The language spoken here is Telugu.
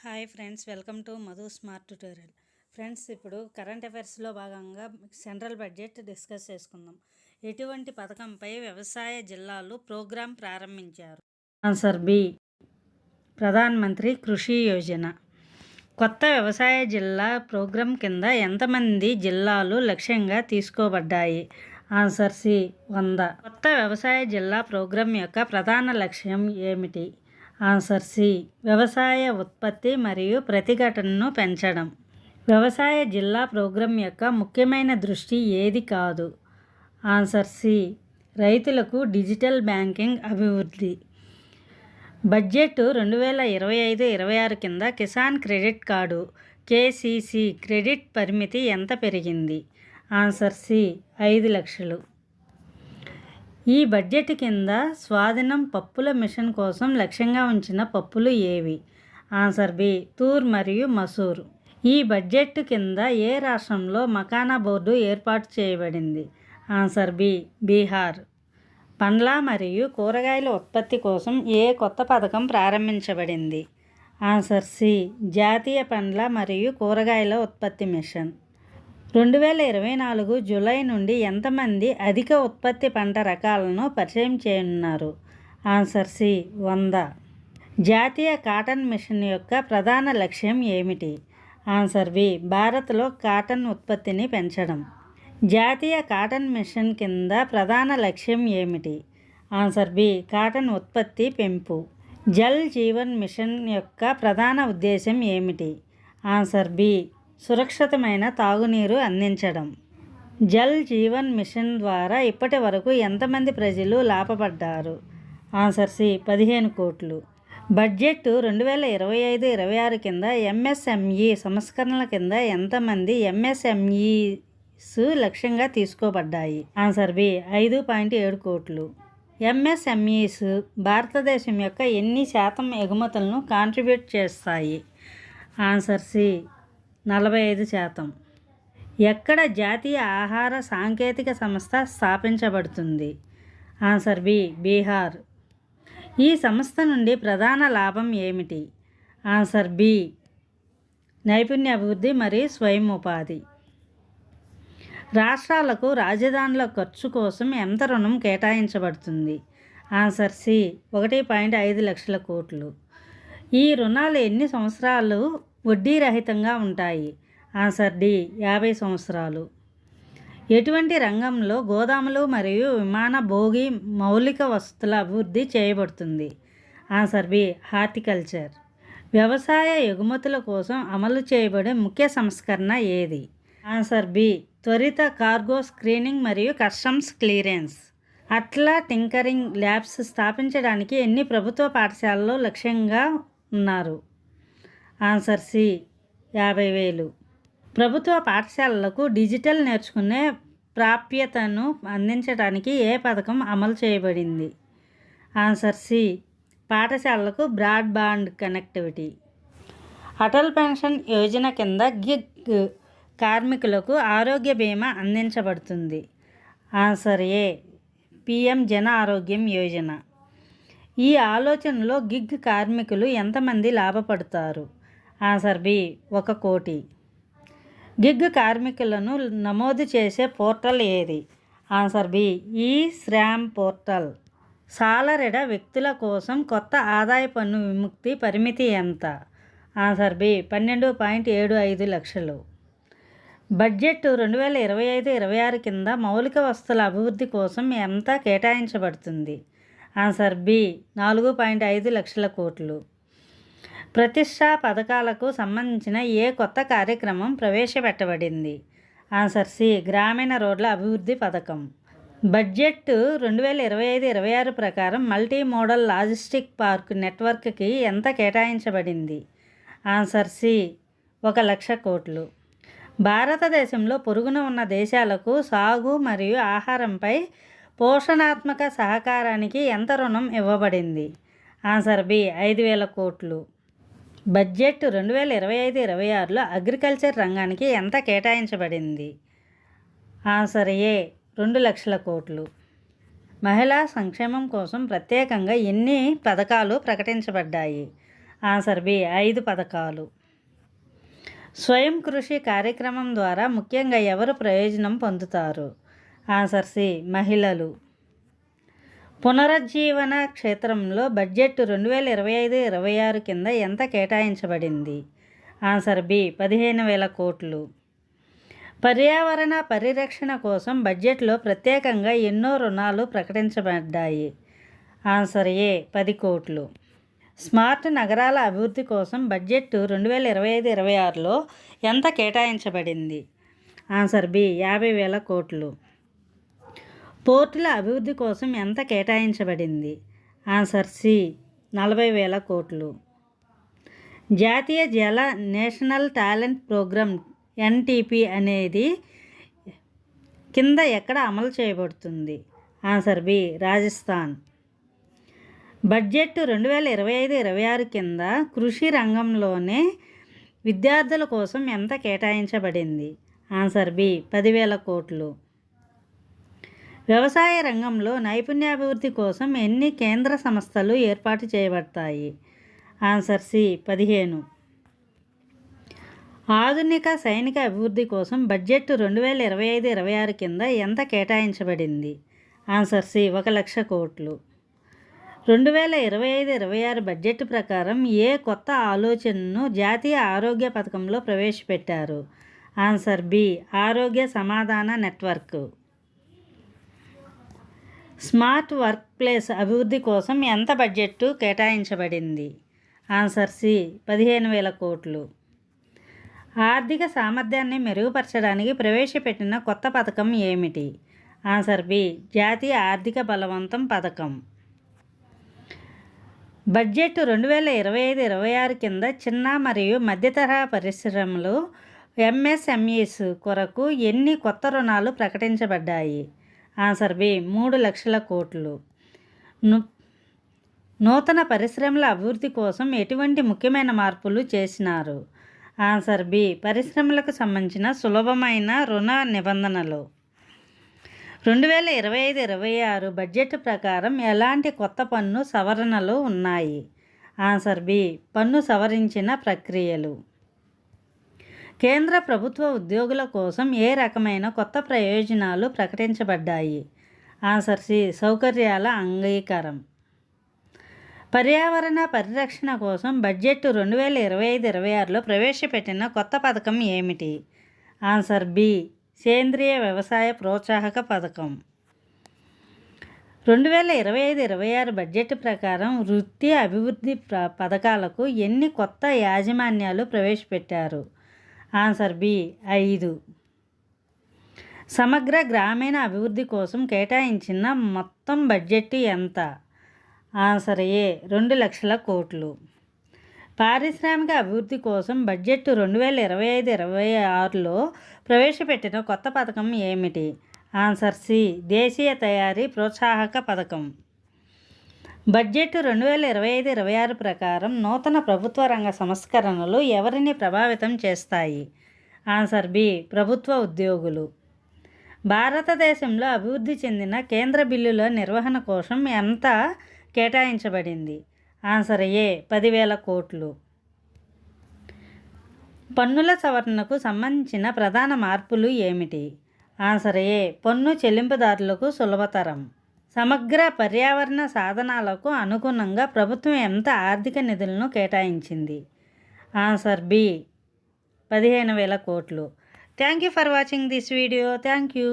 Hi friends, welcome to Madhu smart tutorial. Friends, ఇప్పుడు కరెంట్ అఫైర్స్లో భాగంగా సెంట్రల్ బడ్జెట్ డిస్కస్ చేసుకుందాం. ఎటువంటి పథకంపై వ్యవసాయ జిల్లాలు ప్రోగ్రాం ప్రారంభించారు? ఆన్సర్ బి, ప్రధాన్ మంత్రి కృషి యోజన. కొత్త వ్యవసాయ జిల్లా ప్రోగ్రాం కింద ఎంతమంది జిల్లాలు లక్ష్యంగా తీసుకోబడ్డాయి? Answer C, 100. కొత్త వ్యవసాయ జిల్లా ప్రోగ్రాం యొక్క ప్రధాన లక్ష్యం ఏమిటి? ఆన్సర్ సి, వ్యవసాయ ఉత్పత్తి మరియు ప్రతిఘటనను పెంచడం. వ్యవసాయ జిల్లా ప్రోగ్రాం యొక్క ముఖ్యమైన దృష్టి ఏది కాదు? ఆన్సర్ సి, రైతులకు డిజిటల్ బ్యాంకింగ్ అభివృద్ధి. బడ్జెట్ 2025-26 కింద Kisan credit card KCC credit పరిమితి ఎంత పెరిగింది? ఆన్సర్ సి, 5 లక్షలు. ఈ బడ్జెట్ కింద స్వాధీనం పప్పుల మిషన్ కోసం లక్ష్యంగా ఉంచిన పప్పులు ఏవి? ఆన్సర్ బి, తూర్ మరియు మసూర్. ఈ బడ్జెట్ కింద ఏ రాష్ట్రంలో మకానా బోర్డు ఏర్పాటు చేయబడింది? Answer B, Bihar. పండ్ల మరియు కూరగాయల ఉత్పత్తి కోసం ఏ కొత్త పథకం ప్రారంభించబడింది? ఆన్సర్ సి, జాతీయ పండ్ల మరియు కూరగాయల ఉత్పత్తి మిషన్. 2024 జూలై నుండి ఎంతమంది అధిక ఉత్పత్తి పంట రకాలను పరిచయం చేయనున్నారు? Answer C, 100. జాతీయ కాటన్ మిషన్ యొక్క ప్రధాన లక్ష్యం ఏమిటి? ఆన్సర్ బి, భారత్లో కాటన్ ఉత్పత్తిని పెంచడం. జాతీయ కాటన్ మిషన్ కింద ప్రధాన లక్ష్యం ఏమిటి? ఆన్సర్ బి, కాటన్ ఉత్పత్తి పెంపు. జల్ జీవన్ మిషన్ యొక్క ప్రధాన ఉద్దేశం ఏమిటి? ఆన్సర్ బి, సురక్షితమైన తాగునీరు అందించడం. జల్ జీవన్ మిషన్ ద్వారా ఇప్పటి వరకు ఎంతమంది ప్రజలు లాభపడ్డారు? ఆన్సర్ సి, 15 కోట్లు. బడ్జెట్ 2025-26 కింద ఎంఎస్ఎంఈ సంస్కరణల కింద ఎంతమంది ఎంఎస్ఎంఈస్ లక్ష్యంగా తీసుకోబడ్డాయి? ఆన్సర్ బి, 5.7 కోట్లు. ఎంఎస్ఎంఈస్ భారతదేశం యొక్క ఎన్ని శాతం ఎగుమతులను కాంట్రిబ్యూట్ చేస్తాయి? Answer C, 45%. ఎక్కడ జాతీయ ఆహార సాంకేతిక సంస్థ స్థాపించబడుతుంది? Answer B, Bihar. ఈ సంస్థ నుండి ప్రధాన లాభం ఏమిటి? ఆన్సర్ బి, నైపుణ్య అభివృద్ధి మరియు స్వయం ఉపాధి. రాష్ట్రాలకు రాజధానుల ఖర్చు కోసం ఎంత రుణం కేటాయించబడుతుంది? ఆన్సర్ సి, 1.5 లక్షల కోట్లు. ఈ రుణాలు ఎన్ని సంవత్సరాలు వడ్డీ రహితంగా ఉంటాయి? ఆన్సర్ డి, 50 సంవత్సరాలు. ఎటువంటి రంగంలో గోదాములు మరియు విమాన భోగి మౌలిక వసతుల అభివృద్ధి చేయబడుతుంది? Answer B, horticulture. వ్యవసాయ ఎగుమతుల కోసం అమలు చేయబడే ముఖ్య సంస్కరణ ఏది? ఆన్సర్ బి, త్వరిత కార్గో స్క్రీనింగ్ మరియు customs clearance. Atal tinkering labs స్థాపించడానికి ఎన్ని ప్రభుత్వ పాఠశాలలు లక్ష్యంగా ఉన్నారు? ఆన్సర్ సి, 50,000. ప్రభుత్వ పాఠశాలలకు డిజిటల్ నేర్చుకునే ప్రాప్యతను అందించడానికి ఏ పథకం అమలు చేయబడింది? ఆన్సర్ సి, పాఠశాలలకు broadband connectivity. Atal pension Yojana కింద గిగ్ కార్మికులకు ఆరోగ్య బీమా అందించబడుతుంది. ఆన్సర్ ఏ, పిఎం జన ఆరోగ్యం యోజన. ఈ ఆలోచనలో గిగ్ కార్మికులు ఎంతమంది లాభపడతారు? ఆన్సర్ బి, 1 కోటి. గిగ్ కార్మికులను నమోదు చేసే పోర్టల్ ఏది? ఆన్సర్ బి, ఈ శ్రామ్ పోర్టల్. సాలరీడ వ్యక్తుల కోసం కొత్త ఆదాయ పన్ను విముక్తి పరిమితి ఎంత? ఆన్సర్ బి, 12.75 లక్షలు. బడ్జెట్ 2025-26 కింద మౌలిక వసతుల అభివృద్ధి కోసం ఎంత కేటాయించబడుతుంది? ఆన్సర్ బి, 4.5 లక్షల కోట్లు. ప్రతిష్టా పథకాలకు సంబంధించిన ఏ కొత్త కార్యక్రమం ప్రవేశపెట్టబడింది? ఆన్సర్ సి, గ్రామీణ రోడ్ల అభివృద్ధి పథకం. బడ్జెట్ 2025-26 ప్రకారం మల్టీ మోడల్ లాజిస్టిక్ పార్క్ నెట్వర్క్కి ఎంత కేటాయించబడింది? ఆన్సర్ సి, 1 లక్ష కోట్లు. భారతదేశంలో పొరుగున ఉన్న దేశాలకు సాగు మరియు ఆహారంపై పోషణాత్మక సహకారానికి ఎంత రుణం ఇవ్వబడింది? ఆన్సర్ బి, 5,000 కోట్లు. బడ్జెట్ 2025-26లో అగ్రికల్చర్ రంగానికి ఎంత కేటాయించబడింది? ఆన్సర్ ఏ, 2 లక్షల కోట్లు. మహిళా సంక్షేమం కోసం ప్రత్యేకంగా ఎన్ని పథకాలు ప్రకటించబడ్డాయి? ఆన్సర్ బి 5 పథకాలు. స్వయం కృషి కార్యక్రమం ద్వారా ముఖ్యంగా ఎవరు ప్రయోజనం పొందుతారు? ఆన్సర్ సి మహిళలు. పునరుజ్జీవన క్షేత్రంలో బడ్జెట్ 2025-26 కింద ఎంత కేటాయించబడింది? ఆన్సర్ బి 15,000 కోట్లు. పర్యావరణ పరిరక్షణ కోసం బడ్జెట్లో ప్రత్యేకంగా ఎన్నో రుణాలు ప్రకటించబడ్డాయి? ఆన్సర్ ఏ 10 కోట్లు. స్మార్ట్ నగరాల అభివృద్ధి కోసం బడ్జెట్ 2025-26లో ఎంత కేటాయించబడింది? ఆన్సర్ బి 50,000 కోట్లు. పోర్టుల అభివృద్ధి కోసం ఎంత కేటాయించబడింది? ఆన్సర్ సి 40,000 కోట్లు. జాతీయ జల నేషనల్ టాలెంట్ ప్రోగ్రామ్ ఎన్టీపీ అనేది కింద ఎక్కడ అమలు చేయబడుతుంది? Answer B Rajasthan. బడ్జెట్ 2025-26 కింద కృషి రంగంలోనే విద్యార్థుల కోసం ఎంత కేటాయించబడింది? ఆన్సర్ బి 10,000 కోట్లు. వ్యవసాయ రంగంలో నైపుణ్యాభివృద్ధి కోసం ఎన్ని కేంద్ర సంస్థలు ఏర్పాటు చేయబడతాయి? Answer C 15. ఆధునిక సైనిక అభివృద్ధి కోసం బడ్జెట్ 2025-26 కింద ఎంత కేటాయించబడింది? ఆన్సర్ సి 1,00,000 కోట్లు. 2025-26 బడ్జెట్ ప్రకారం ఏ కొత్త ఆలోచనను జాతీయ ఆరోగ్య పథకంలో ప్రవేశపెట్టారు? ఆన్సర్ బి ఆరోగ్య సమాధాన నెట్వర్క్. స్మార్ట్ వర్క్ ప్లేస్ అభివృద్ధి కోసం ఎంత బడ్జెట్ కేటాయించబడింది? ఆన్సర్ సి 15,000 కోట్లు. ఆర్థిక సామర్థ్యాన్ని మెరుగుపరచడానికి ప్రవేశపెట్టిన కొత్త పథకం ఏమిటి? ఆన్సర్ బి జాతీయ ఆర్థిక బలవంతం పథకం. బడ్జెట్ 2025-26 కింద చిన్న మరియు మధ్యతరహా పరిశ్రమలు ఎంఎస్ఎంఈస్ కొరకు ఎన్ని కొత్త రుణాలు ప్రకటించబడ్డాయి? ఆన్సర్ బి 3,00,000 కోట్లు. నూతన పరిశ్రమల అభివృద్ధి కోసం ఎటువంటి ముఖ్యమైన మార్పులు చేసినారు? ఆన్సర్ బి పరిశ్రమలకు సంబంధించిన సులభమైన రుణ నిబంధనలు. 2025-26 బడ్జెట్ ప్రకారం ఎలాంటి కొత్త పన్ను సవరణలు ఉన్నాయి? ఆన్సర్ బి పన్ను సవరించిన ప్రక్రియలు. కేంద్ర ప్రభుత్వ ఉద్యోగుల కోసం ఏ రకమైన కొత్త ప్రయోజనాలు ప్రకటించబడ్డాయి? ఆన్సర్ సి సౌకర్యాల అంగీకారం. పర్యావరణ పరిరక్షణ కోసం బడ్జెట్ 2025-26లో ప్రవేశపెట్టిన కొత్త పథకం ఏమిటి? ఆన్సర్ బి సేంద్రియ వ్యవసాయ ప్రోత్సాహక పథకం. 2025-26 బడ్జెట్ ప్రకారం వృత్తి అభివృద్ధి పథకాలకు ఎన్ని కొత్త యాజమాన్యాలు ప్రవేశపెట్టారు? Answer B 5. సమగ్ర గ్రామీణ అభివృద్ధి కోసం కేటాయించిన మొత్తం బడ్జెట్ ఎంత? ఆన్సర్ ఏ 2,00,000 కోట్లు. పారిశ్రామిక అభివృద్ధి కోసం బడ్జెట్ 2025-26లో ప్రవేశపెట్టిన కొత్త పథకం ఏమిటి? ఆన్సర్ సి దేశీయ తయారీ ప్రోత్సాహక పథకం. బడ్జెట్ 2025-26 ప్రకారం నూతన ప్రభుత్వ రంగ సంస్కరణలు ఎవరిని ప్రభావితం చేస్తాయి? ఆన్సర్ బి ప్రభుత్వ ఉద్యోగులు. భారతదేశంలో అభివృద్ధి చెందిన కేంద్ర బిల్లుల నిర్వహణ కోసం ఎంత కేటాయించబడింది? ఆన్సర్ ఏ 10,000 కోట్లు. పన్నుల సవరణకు సంబంధించిన ప్రధాన మార్పులు ఏమిటి? ఆన్సర్ ఏ పన్ను చెల్లింపుదారులకు సులభతరం. సమగ్ర పర్యావరణ సాధనాలకు అనుగుణంగా ప్రభుత్వం ఎంత ఆర్థిక నిధులను కేటాయించింది? ఆన్సర్ బి 15,000 కోట్లు. Thank you for watching this video. Thank you.